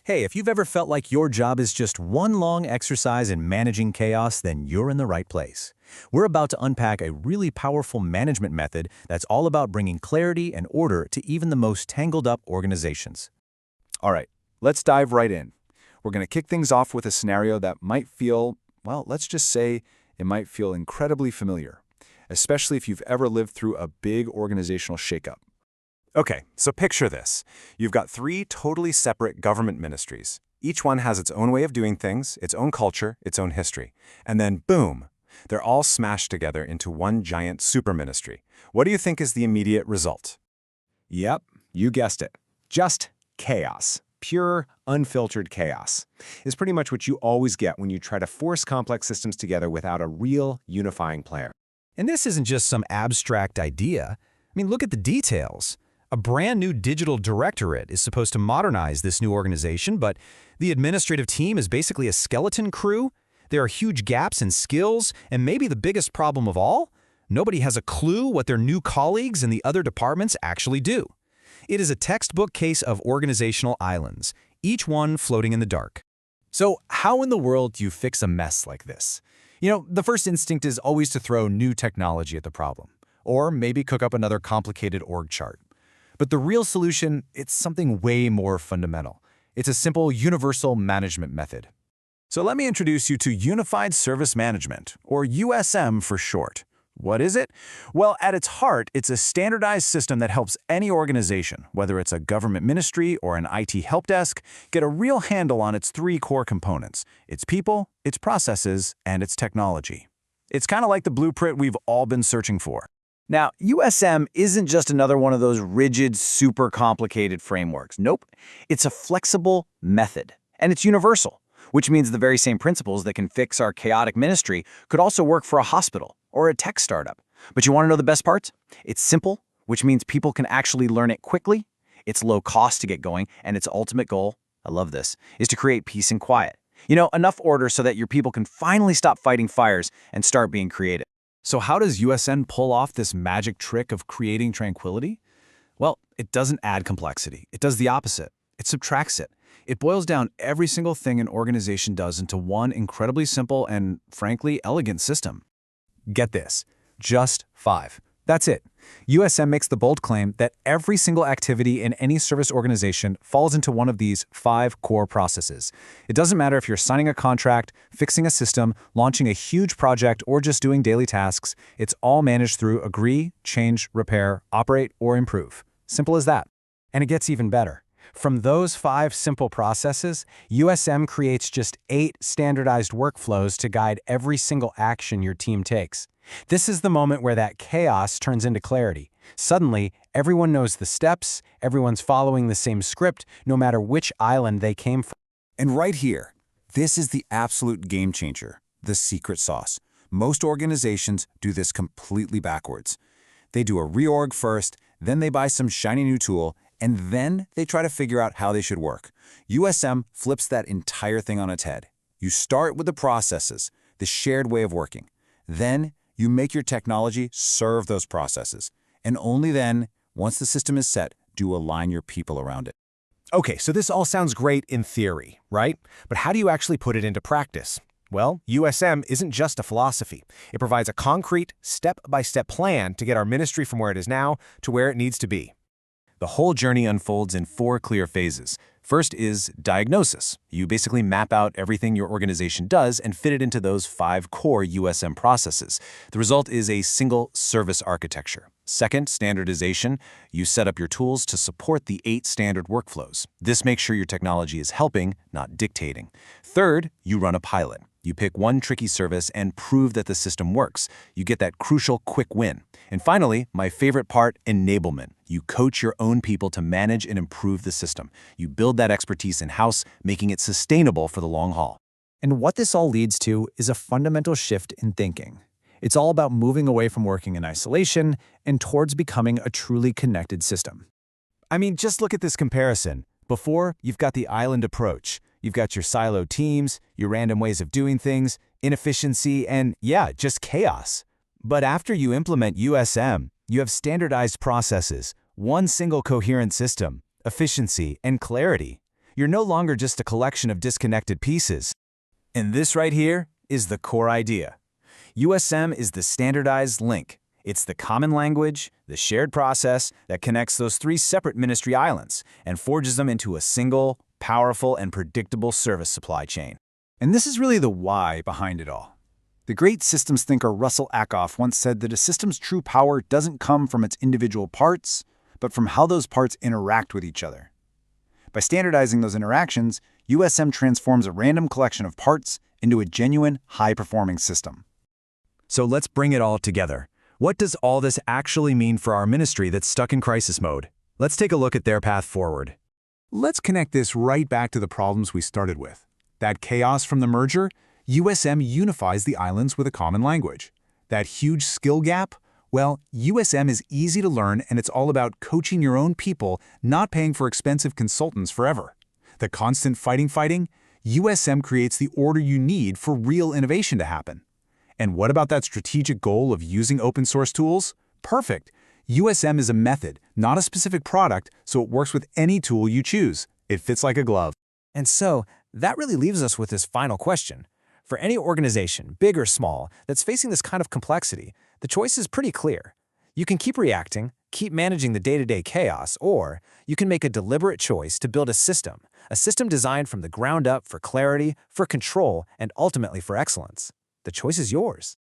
Hey, if you've ever felt like your job is just one long exercise in managing chaos, then you're in the right place. We're about to unpack a really powerful management method that's all about bringing clarity and order to even the most tangled up organizations. All right, let's dive right in. We're going to kick things off with a scenario that might feel, well, let's just say it might feel incredibly familiar, especially if you've ever lived through a big organizational shakeup. Okay, so picture this. You've got three totally separate government ministries. Each one has its own way of doing things, its own culture, its own history. And then, boom, they're all smashed together into one giant super ministry. What do you think is the immediate result? Yep, you guessed it. Just chaos. Pure, unfiltered chaos is pretty much what you always get when you try to force complex systems together without a real unifying plan. And this isn't just some abstract idea. I mean, look at the details. A brand new digital directorate is supposed to modernize this new organization, but the administrative team is basically a skeleton crew. There are huge gaps in skills, and maybe the biggest problem of all, nobody has a clue what their new colleagues in the other departments actually do. It is a textbook case of organizational islands, each one floating in the dark. So how in the world do you fix a mess like this? The first instinct is always to throw new technology at the problem, or maybe cook up another complicated org chart. But the real solution, it's something way more fundamental. It's a simple universal management method. So let me introduce you to Unified Service Management, or USM for short. What is it? Well, at its heart, it's a standardized system that helps any organization, whether it's a government ministry or an IT help desk, get a real handle on its three core components: its people, its processes, and its technology. It's kind of like the blueprint we've all been searching for. Now, USM isn't just another one of those rigid, super complicated frameworks. Nope. It's a flexible method, and it's universal, which means the very same principles that can fix our chaotic ministry could also work for a hospital or a tech startup. But you want to know the best parts? It's simple, which means people can actually learn it quickly. It's low cost to get going, and its ultimate goal, I love this, is to create peace and quiet. Enough order so that your people can finally stop fighting fires and start being creative. So how does USM pull off this magic trick of creating tranquility? Well, it doesn't add complexity. It does the opposite. It subtracts it. It boils down every single thing an organization does into one incredibly simple and, frankly, elegant system. Get this, just 5. That's it. USM makes the bold claim that every single activity in any service organization falls into one of these 5 core processes. It doesn't matter if you're signing a contract, fixing a system, launching a huge project, or just doing daily tasks. It's all managed through agree, change, repair, operate, or improve. Simple as that. And it gets even better. From those 5 simple processes, USM creates just 8 standardized workflows to guide every single action your team takes. This is the moment where that chaos turns into clarity. Suddenly, everyone knows the steps, everyone's following the same script, no matter which island they came from. And right here, this is the absolute game changer, the secret sauce. Most organizations do this completely backwards. They do a reorg first, then they buy some shiny new tool, and then they try to figure out how they should work. USM flips that entire thing on its head. You start with the processes, the shared way of working. Then you make your technology serve those processes. And only then, once the system is set, do you align your people around it. Okay, so this all sounds great in theory, right? But how do you actually put it into practice? Well, USM isn't just a philosophy. It provides a concrete, step-by-step plan to get our ministry from where it is now to where it needs to be. The whole journey unfolds in 4 clear phases. First is diagnosis. You basically map out everything your organization does and fit it into those 5 core USM processes. The result is a single service architecture. Second, standardization. You set up your tools to support the 8 standard workflows. This makes sure your technology is helping, not dictating. Third, you run a pilot. You pick one tricky service and prove that the system works. You get that crucial quick win. And finally, my favorite part, enablement. You coach your own people to manage and improve the system. You build that expertise in-house, making it sustainable for the long haul. And what this all leads to is a fundamental shift in thinking. It's all about moving away from working in isolation and towards becoming a truly connected system. I mean, just look at this comparison. Before, you've got the island approach. You've got your siloed teams, your random ways of doing things, inefficiency, and just chaos. But after you implement USM, you have standardized processes, one single coherent system, efficiency, and clarity. You're no longer just a collection of disconnected pieces. And this right here is the core idea. USM is the standardized link. It's the common language, the shared process that connects those three separate ministry islands and forges them into a single, powerful, and predictable service supply chain. And this is really the why behind it all. The great systems thinker Russell Ackoff once said that a system's true power doesn't come from its individual parts, but from how those parts interact with each other. By standardizing those interactions, USM transforms a random collection of parts into a genuine, high-performing system. So let's bring it all together. What does all this actually mean for our ministry that's stuck in crisis mode? Let's take a look at their path forward. Let's connect this right back to the problems we started with. That chaos from the merger, USM unifies the islands with a common language. That huge skill gap, well, USM is easy to learn and it's all about coaching your own people, not paying for expensive consultants forever. The constant fighting, USM creates the order you need for real innovation to happen. And what about that strategic goal of using open source tools? Perfect. USM is a method, not a specific product, so it works with any tool you choose. It fits like a glove. And so, that really leaves us with this final question. For any organization, big or small, that's facing this kind of complexity, the choice is pretty clear. You can keep reacting, keep managing the day-to-day chaos, or you can make a deliberate choice to build a system designed from the ground up for clarity, for control, and ultimately for excellence. The choice is yours.